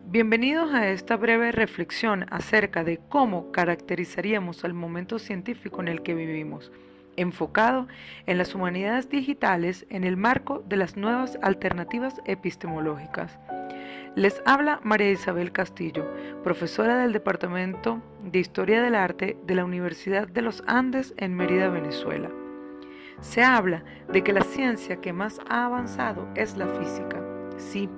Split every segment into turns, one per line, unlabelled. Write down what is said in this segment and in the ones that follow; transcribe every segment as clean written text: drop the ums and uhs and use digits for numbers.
Bienvenidos a esta breve reflexión acerca de cómo caracterizaríamos al momento científico en el que vivimos, enfocado en las humanidades digitales en el marco de las nuevas alternativas epistemológicas. Les habla María Isabel Castillo, profesora del Departamento de Historia del Arte de la Universidad de los Andes en Mérida, Venezuela. Se habla de que la ciencia que más ha avanzado es la física. Sí,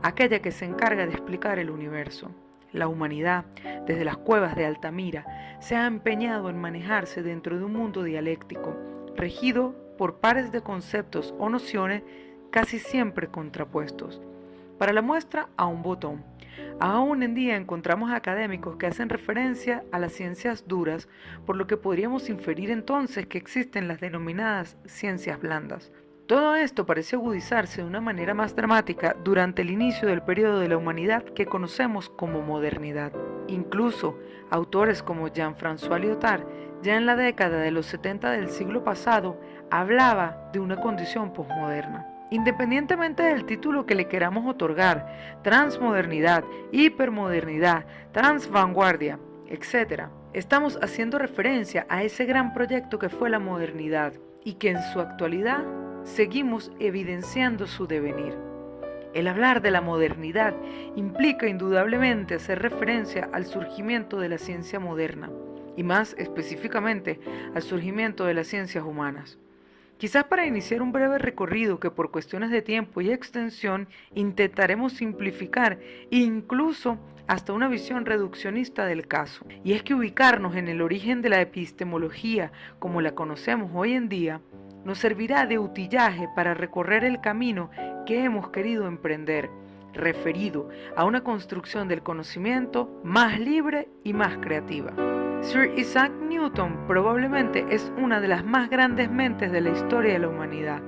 aquella que se encarga de explicar el universo. La humanidad, desde las cuevas de Altamira, se ha empeñado en manejarse dentro de un mundo dialéctico, regido por pares de conceptos o nociones casi siempre contrapuestos. Para la muestra, a un botón. Aún en día encontramos académicos que hacen referencia a las ciencias duras, por lo que podríamos inferir entonces que existen las denominadas ciencias blandas. Todo esto pareció agudizarse de una manera más dramática durante el inicio del periodo de la humanidad que conocemos como modernidad. Incluso autores como Jean-François Lyotard, ya en la década de los 70 del siglo pasado, hablaba de una condición posmoderna. Independientemente del título que le queramos otorgar, transmodernidad, hipermodernidad, transvanguardia, etc., estamos haciendo referencia a ese gran proyecto que fue la modernidad y que en su actualidad seguimos evidenciando su devenir. El hablar de la modernidad implica indudablemente hacer referencia al surgimiento de la ciencia moderna y más específicamente al surgimiento de las ciencias humanas. Quizás para iniciar un breve recorrido que por cuestiones de tiempo y extensión intentaremos simplificar incluso hasta una visión reduccionista del caso. Y es que ubicarnos en el origen de la epistemología como la conocemos hoy en día nos servirá de utillaje para recorrer el camino que hemos querido emprender, referido a una construcción del conocimiento más libre y más creativa. Sir Isaac Newton probablemente es una de las más grandes mentes de la historia de la humanidad.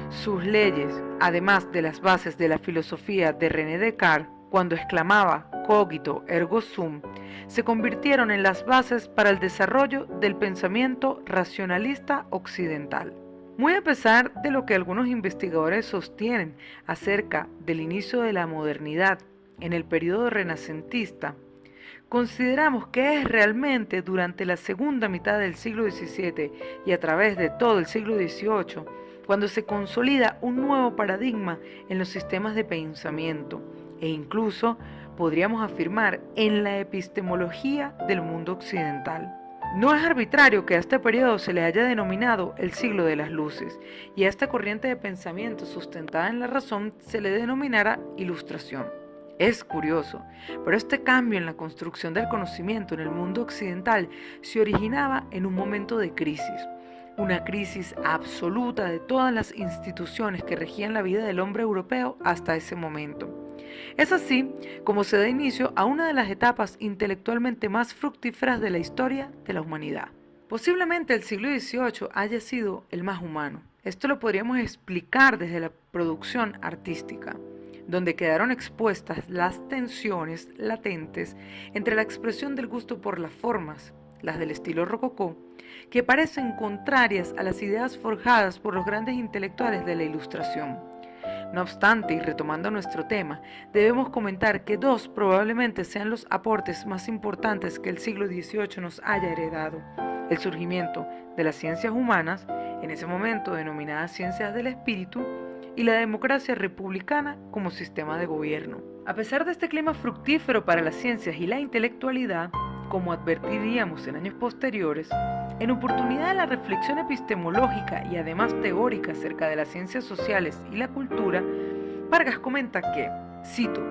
Sus leyes, además de las bases de la filosofía de René Descartes, cuando exclamaba cogito ergo sum, se convirtieron en las bases para el desarrollo del pensamiento racionalista occidental. Muy a pesar de lo que algunos investigadores sostienen acerca del inicio de la modernidad en el periodo renacentista, consideramos que es realmente durante la segunda mitad del siglo XVII y a través de todo el siglo XVIII cuando se consolida un nuevo paradigma en los sistemas de pensamiento e incluso podríamos afirmar en la epistemología del mundo occidental. No es arbitrario que a este periodo se le haya denominado el siglo de las luces y a esta corriente de pensamiento sustentada en la razón se le denominara ilustración. Es curioso, pero este cambio en la construcción del conocimiento en el mundo occidental se originaba en un momento de crisis, una crisis absoluta de todas las instituciones que regían la vida del hombre europeo hasta ese momento. Es así como se da inicio a una de las etapas intelectualmente más fructíferas de la historia de la humanidad. Posiblemente el siglo XVIII haya sido el más humano. Esto lo podríamos explicar desde la producción artística, donde quedaron expuestas las tensiones latentes entre la expresión del gusto por las formas, las del estilo rococó, que parecen contrarias a las ideas forjadas por los grandes intelectuales de la Ilustración. No obstante, y retomando nuestro tema, debemos comentar que dos probablemente sean los aportes más importantes que el siglo XVIII nos haya heredado: el surgimiento de las ciencias humanas, en ese momento denominadas ciencias del espíritu, y la democracia republicana como sistema de gobierno. A pesar de este clima fructífero para las ciencias y la intelectualidad, como advertiríamos en años posteriores, en oportunidad de la reflexión epistemológica y además teórica acerca de las ciencias sociales y la cultura, Vargas comenta que, cito,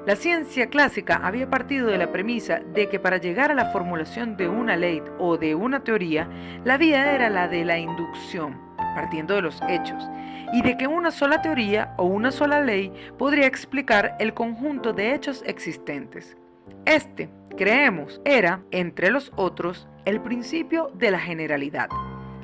la ciencia clásica había partido de la premisa de que para llegar a la formulación de una ley o de una teoría, la vía era la de la inducción, partiendo de los hechos, y de que una sola teoría o una sola ley podría explicar el conjunto de hechos existentes. Este, creemos, era, entre los otros, el principio de la generalidad.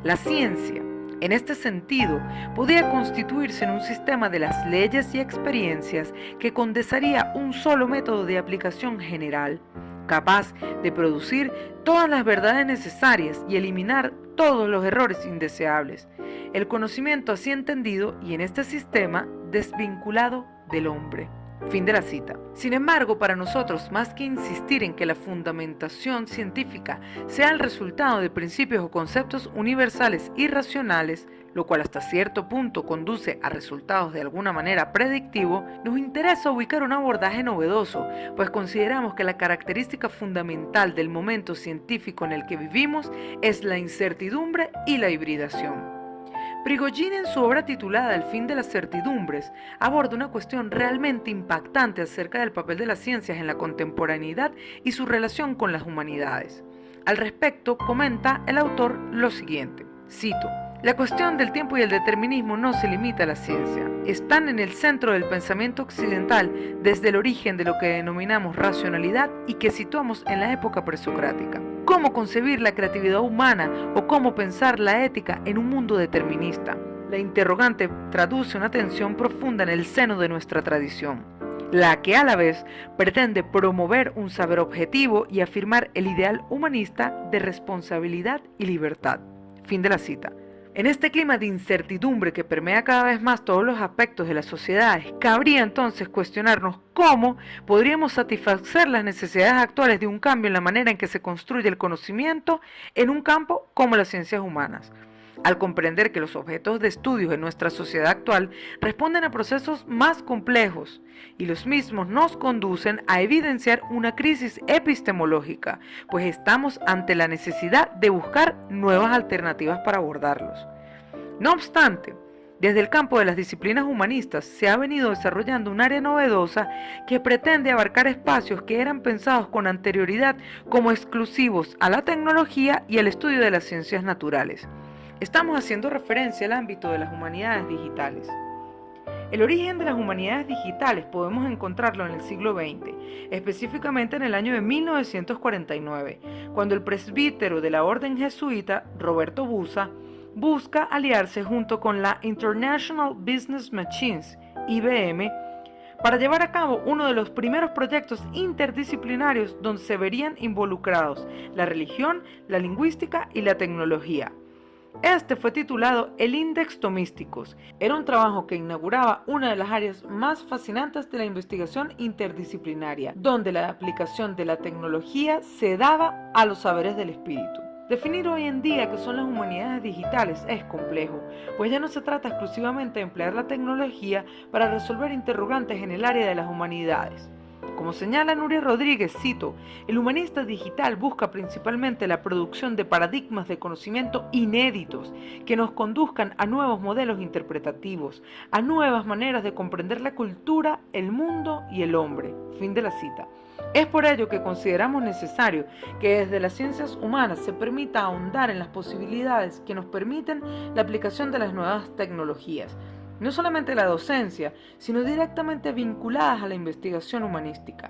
La ciencia, en este sentido, podía constituirse en un sistema de las leyes y experiencias que condensaría un solo método de aplicación general, capaz de producir todas las verdades necesarias y eliminar todos los errores indeseables. El conocimiento así entendido y en este sistema desvinculado del hombre. Fin de la cita. Sin embargo, para nosotros, más que insistir en que la fundamentación científica sea el resultado de principios o conceptos universales y racionales, lo cual hasta cierto punto conduce a resultados de alguna manera predictivos, nos interesa ubicar un abordaje novedoso, pues consideramos que la característica fundamental del momento científico en el que vivimos es la incertidumbre y la hibridación. Prigogine, en su obra titulada El fin de las certidumbres, aborda una cuestión realmente impactante acerca del papel de las ciencias en la contemporaneidad y su relación con las humanidades. Al respecto, comenta el autor lo siguiente, cito: la cuestión del tiempo y el determinismo no se limita a la ciencia. Están en el centro del pensamiento occidental desde el origen de lo que denominamos racionalidad y que situamos en la época presocrática. ¿Cómo concebir la creatividad humana o cómo pensar la ética en un mundo determinista? La interrogante traduce una tensión profunda en el seno de nuestra tradición, la que a la vez pretende promover un saber objetivo y afirmar el ideal humanista de responsabilidad y libertad. Fin de la cita. En este clima de incertidumbre que permea cada vez más todos los aspectos de las sociedades, cabría entonces cuestionarnos cómo podríamos satisfacer las necesidades actuales de un cambio en la manera en que se construye el conocimiento en un campo como las ciencias humanas. Al comprender que los objetos de estudio en nuestra sociedad actual responden a procesos más complejos y los mismos nos conducen a evidenciar una crisis epistemológica, pues estamos ante la necesidad de buscar nuevas alternativas para abordarlos. No obstante, desde el campo de las disciplinas humanistas se ha venido desarrollando un área novedosa que pretende abarcar espacios que eran pensados con anterioridad como exclusivos a la tecnología y al estudio de las ciencias naturales. Estamos haciendo referencia al ámbito de las humanidades digitales. El origen de las humanidades digitales podemos encontrarlo en el siglo XX, específicamente en el año de 1949, cuando el presbítero de la orden jesuita, Roberto Busa, busca aliarse junto con la International Business Machines, IBM, para llevar a cabo uno de los primeros proyectos interdisciplinarios donde se verían involucrados la religión, la lingüística y la tecnología. Este fue titulado El Index Tomísticos. Era un trabajo que inauguraba una de las áreas más fascinantes de la investigación interdisciplinaria, donde la aplicación de la tecnología se daba a los saberes del espíritu. Definir hoy en día qué son las humanidades digitales es complejo, pues ya no se trata exclusivamente de emplear la tecnología para resolver interrogantes en el área de las humanidades. Como señala Nuria Rodríguez, cito, el humanista digital busca principalmente la producción de paradigmas de conocimiento inéditos que nos conduzcan a nuevos modelos interpretativos, a nuevas maneras de comprender la cultura, el mundo y el hombre. Fin de la cita. Es por ello que consideramos necesario que desde las ciencias humanas se permita ahondar en las posibilidades que nos permiten la aplicación de las nuevas tecnologías, no solamente la docencia, sino directamente vinculadas a la investigación humanística.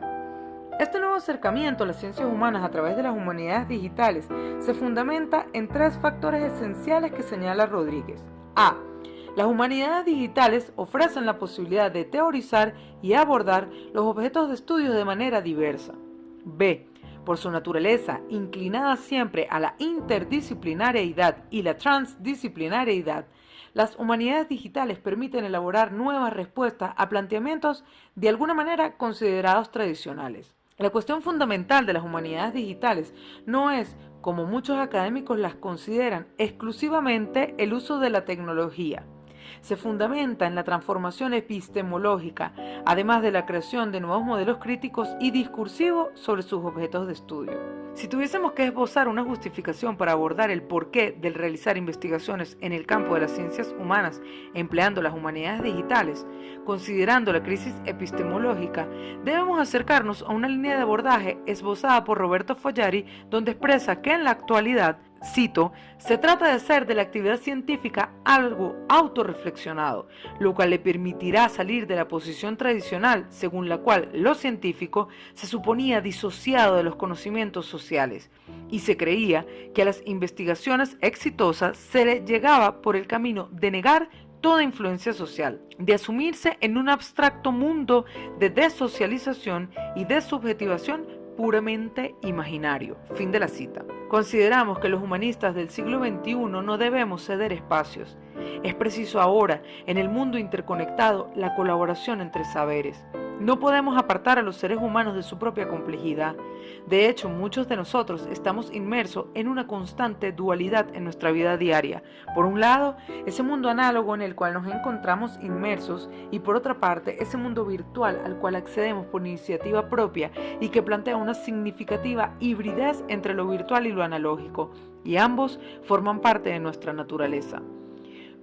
Este nuevo acercamiento a las ciencias humanas a través de las humanidades digitales se fundamenta en tres factores esenciales que señala Rodríguez. A. Las humanidades digitales ofrecen la posibilidad de teorizar y abordar los objetos de estudio de manera diversa. B. Por su naturaleza, inclinada siempre a la interdisciplinariedad y la transdisciplinariedad, las humanidades digitales permiten elaborar nuevas respuestas a planteamientos de alguna manera considerados tradicionales. La cuestión fundamental de las humanidades digitales no es, como muchos académicos las consideran, exclusivamente el uso de la tecnología. Se fundamenta en la transformación epistemológica, además de la creación de nuevos modelos críticos y discursivos sobre sus objetos de estudio. Si tuviésemos que esbozar una justificación para abordar el porqué del realizar investigaciones en el campo de las ciencias humanas empleando las humanidades digitales, considerando la crisis epistemológica, debemos acercarnos a una línea de abordaje esbozada por Roberto Fogliari, donde expresa que en la actualidad, cito, se trata de hacer de la actividad científica algo autorreflexionado, lo cual le permitirá salir de la posición tradicional según la cual lo científico se suponía disociado de los conocimientos sociales y se creía que a las investigaciones exitosas se le llegaba por el camino de negar toda influencia social, de asumirse en un abstracto mundo de desocialización y desubjetivación puramente imaginario. Fin de la cita. Consideramos que los humanistas del siglo XXI no debemos ceder espacios. Es preciso ahora, en el mundo interconectado, la colaboración entre saberes. No podemos apartar a los seres humanos de su propia complejidad. De hecho, muchos de nosotros estamos inmersos en una constante dualidad en nuestra vida diaria. Por un lado, ese mundo análogo en el cual nos encontramos inmersos y por otra parte, ese mundo virtual al cual accedemos por iniciativa propia y que plantea una significativa hibridez entre lo virtual y lo analógico, y ambos forman parte de nuestra naturaleza.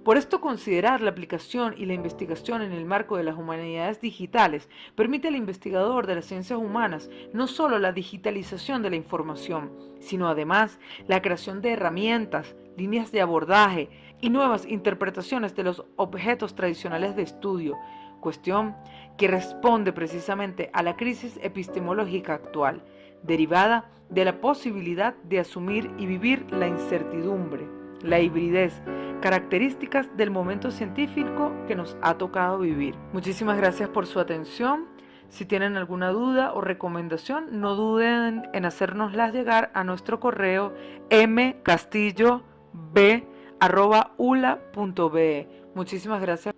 Por esto, considerar la aplicación y la investigación en el marco de las humanidades digitales permite al investigador de las ciencias humanas no solo la digitalización de la información, sino además la creación de herramientas, líneas de abordaje y nuevas interpretaciones de los objetos tradicionales de estudio, cuestión que responde precisamente a la crisis epistemológica actual, derivada de la posibilidad de asumir y vivir la incertidumbre, la hibridez, características del momento científico que nos ha tocado vivir. Muchísimas gracias por su atención. Si tienen alguna duda o recomendación, no duden en hacérnoslas llegar a nuestro correo mcastillob@ula.be. Muchísimas gracias.